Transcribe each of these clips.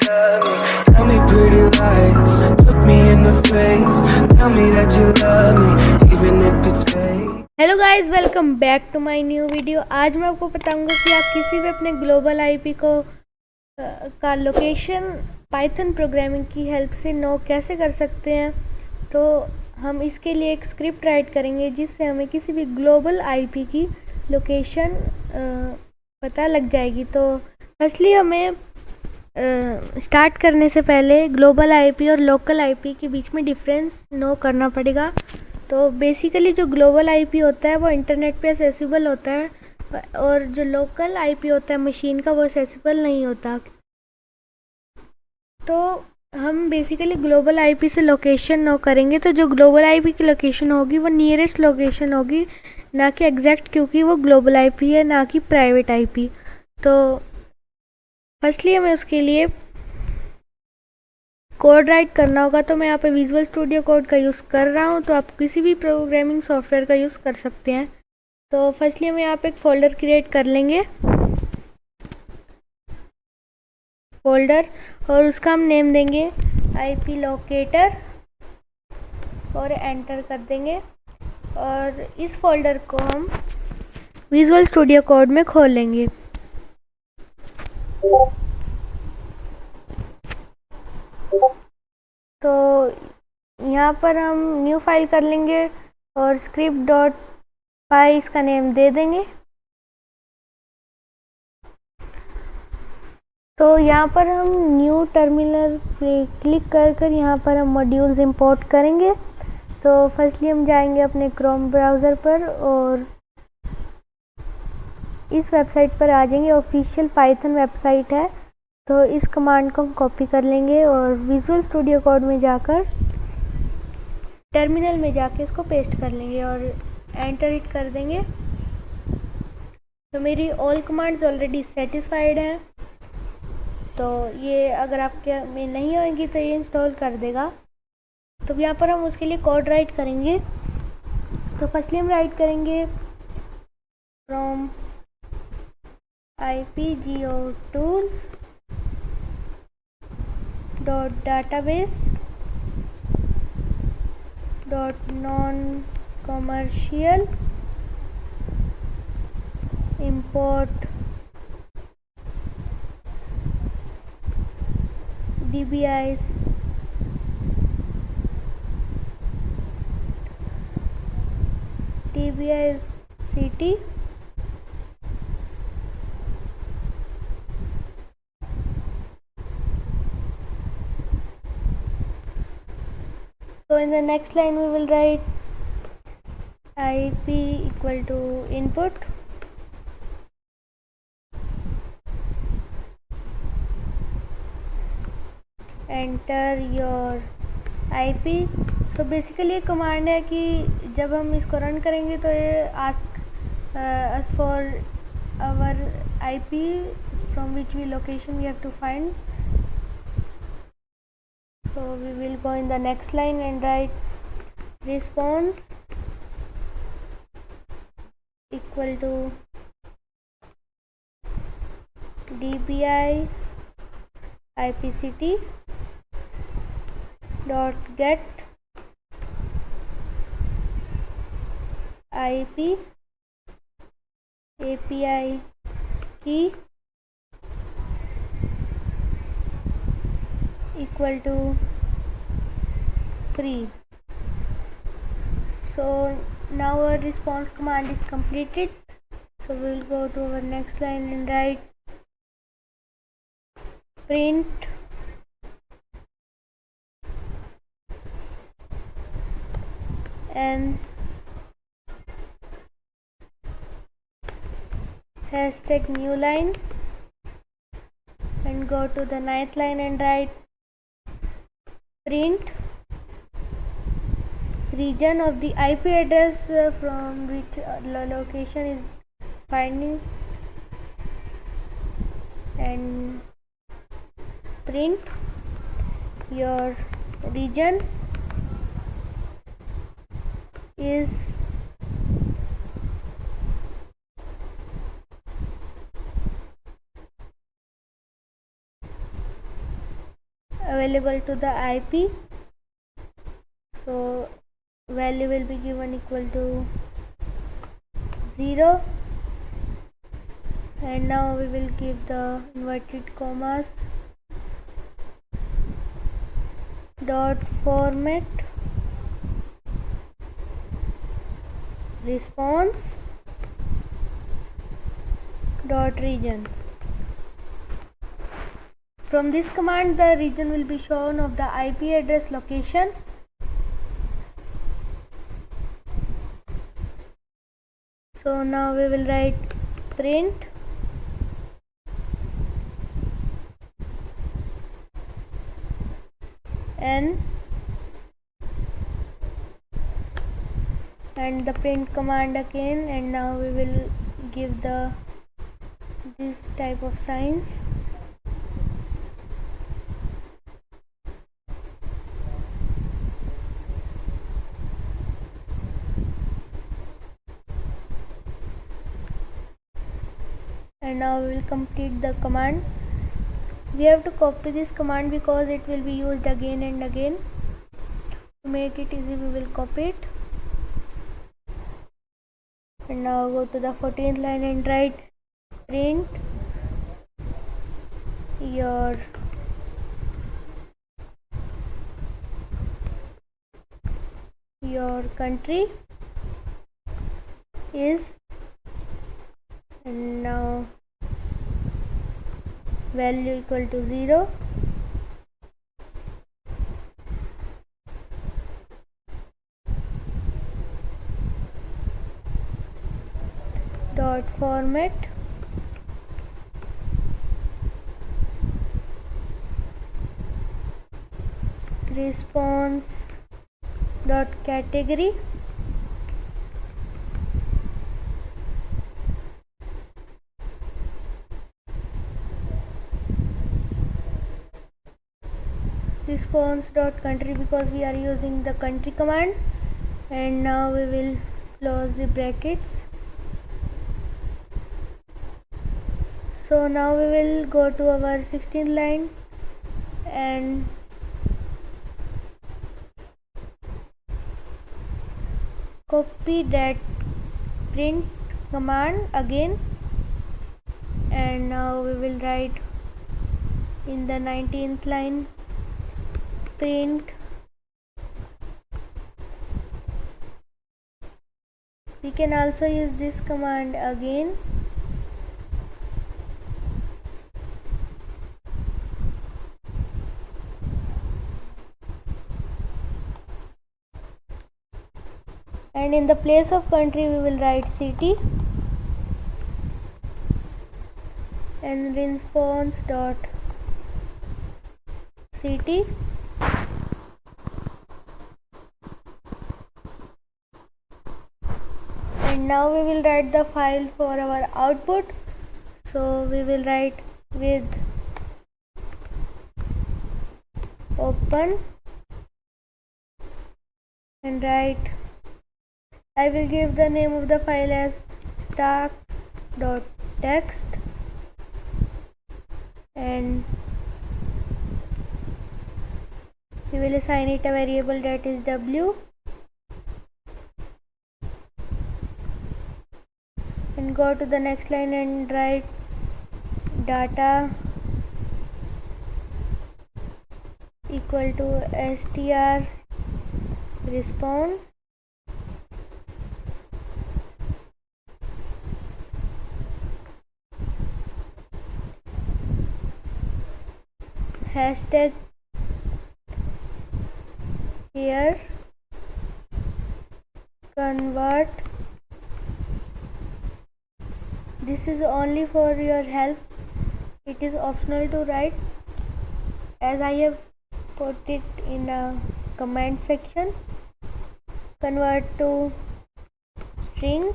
love me. Tell me pretty lies, look me in the face. Tell me that you love me, even if it's fake. Hello guys, welcome back to my new video. आज मैं आपको बताऊंगा कि आप किसी भी अपने global IP को का लोकेशन पाइथन प्रोग्रामिंग की हेल्प से नो कैसे कर सकते हैं। तो हम इसके लिए एक स्क्रिप्ट राइट करेंगे जिससे हमें किसी भी ग्लोबल आईपी की लोकेशन पता लग जाएगी। तो फर्स्टली हमें स्टार्ट करने से पहले ग्लोबल आईपी और लोकल आईपी के बीच में डिफरेंस नो करना पड़ेगा। तो बेसिकली जो ग्लोबल आईपी होता है वो इंटरनेट पे एक्सेसिबल होता है और जो लोकल आईपी होता है मशीन का वो एक्सेसिबल नहीं होता। तो हम बेसिकली ग्लोबल आईपी से लोकेशन नो करेंगे। तो जो ग्लोबल आईपी की लोकेशन होगी वो नियरेस्ट लोकेशन होगी, ना कि एग्जैक्ट, क्योंकि वो ग्लोबल आईपी है ना कि प्राइवेट आईपी। तो फर्स्टली हमें उसके लिए कोड राइट करना होगा। तो मैं यहाँ पे विजुअल स्टूडियो कोड का यूज़ कर रहा हूँ, तो आप किसी भी प्रोग्रामिंग सॉफ्टवेयर का यूज़ कर सकते हैं। तो फर्स्टली हम यहाँ पे एक फ़ोल्डर क्रिएट कर लेंगे, फोल्डर, और उसका हम नेम देंगे आईपी लोकेटर और एंटर कर देंगे। और इस फोल्डर को हम विजुअल स्टूडियो कोड में खोल लेंगे। तो यहाँ पर हम न्यू फाइल कर लेंगे और स्क्रिप्ट डॉट पाई इसका नेम दे देंगे। तो यहाँ पर हम न्यू टर्मिनल पे क्लिक कर यहाँ पर हम मॉड्यूल्स इंपोर्ट करेंगे। तो फर्स्टली हम जाएंगे अपने क्रोम ब्राउज़र पर और इस वेबसाइट पर आ जाएंगे। ऑफिशियल पाइथन वेबसाइट है। तो इस कमांड को हम कॉपी कर लेंगे और विजुअल स्टूडियो कोड में जाकर टर्मिनल में जाके इसको पेस्ट कर लेंगे और एंटर हिट कर देंगे। तो मेरी ऑल कमांड्स ऑलरेडी सेटिस्फाइड हैं। तो ये अगर आपके में नहीं होंगी तो ये इंस्टॉल कर देगा। तो यहाँ पर हम उसके लिए कोड राइट करेंगे। तो फर्स्टली हम राइट करेंगे from ipgeotools dot database dot non commercial import dbis city So in the next line we will write ip equal to input enter your ip। so basically ये command है कि जब हम इसको रन करेंगे तो ये ask us for our ip from which we location we have to find। So we will go in the next line and write response equal to dbi ipct dot get ip api key equal to free। So now our response command is completed। So we will go to our next line and write print and hashtag new line and go to the ninth line and write print region of the IP address from which the location is finding and print your region is available to the IP. So value will be given equal to 0, and now we will give the inverted commas dot format response dot region. From this command, the region will be shown of the IP address location. So now we will write print n and the print command again, and now we will give this type of signs. And now we will complete the command. We have to copy this command because it will be used again and again. To make it easy, we will copy it. And now go to the 14th line and write print your country is, and now value equal to 0, dot format response dot category. Response dot country because we are using the country command. And now we will close the brackets. So now we will go to our 16th line and copy that print command again, and now we will write in the 19th line print. We can also use this command again. And in the place of country we will write city and response dot city. And now we will write the file for our output. So we will write with open and write, I will give the name of the file as start.txt and we will assign it a variable that is w, and go to the next line and write data equal to str response hashtag here convert. This is only for your help. It is optional to write, as I have put it in a comment section. Convert to string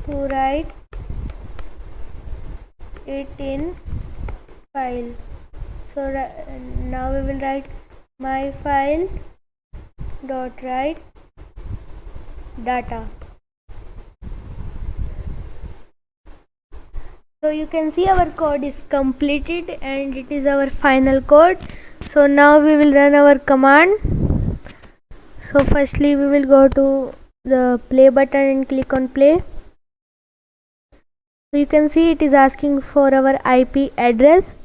to write it in file. So now we will write my file dot write data. So you can see our code is completed and it is our final code. So now we will run our command. So firstly we will go to the play button and click on play. So you can see it is asking for our IP address.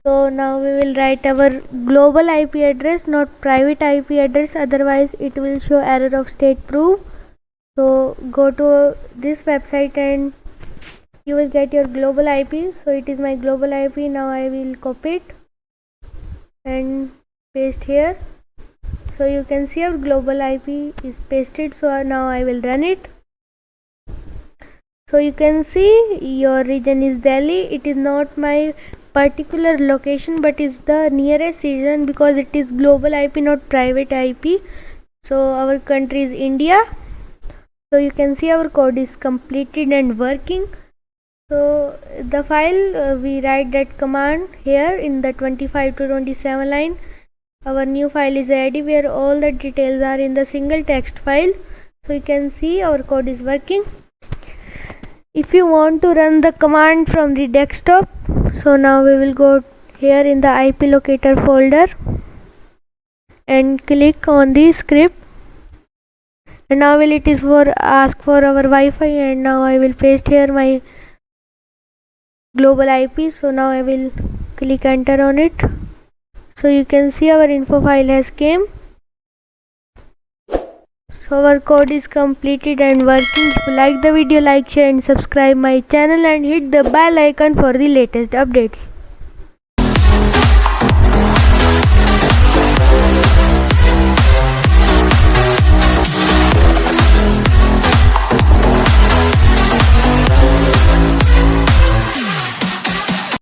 So now we will write our global IP address, not private IP address, otherwise it will show error of state proof. So go to this website and you will get your global IP. So it is my global IP. Now I will copy it and paste here. So you can see our global IP is pasted. So now I will run it. So you can see your region is Delhi. It is not my particular location but is the nearest region because it is global IP, not private IP. So our country is India. So you can see our code is completed and working. So the file we write that command here in the 25 to 27 line. Our new file is ready where all the details are in the single text file. So you can see our code is working. If you want to run the command from the desktop, so now we will go here in the IP locator folder and click on the script. And now it is for ask for our Wi-Fi, and now I will paste here my global IP. So now I will click enter on it. So you can see our info file has came. So our code is completed and working. If you like the video, like, share and subscribe my channel and hit the bell icon for the latest updates.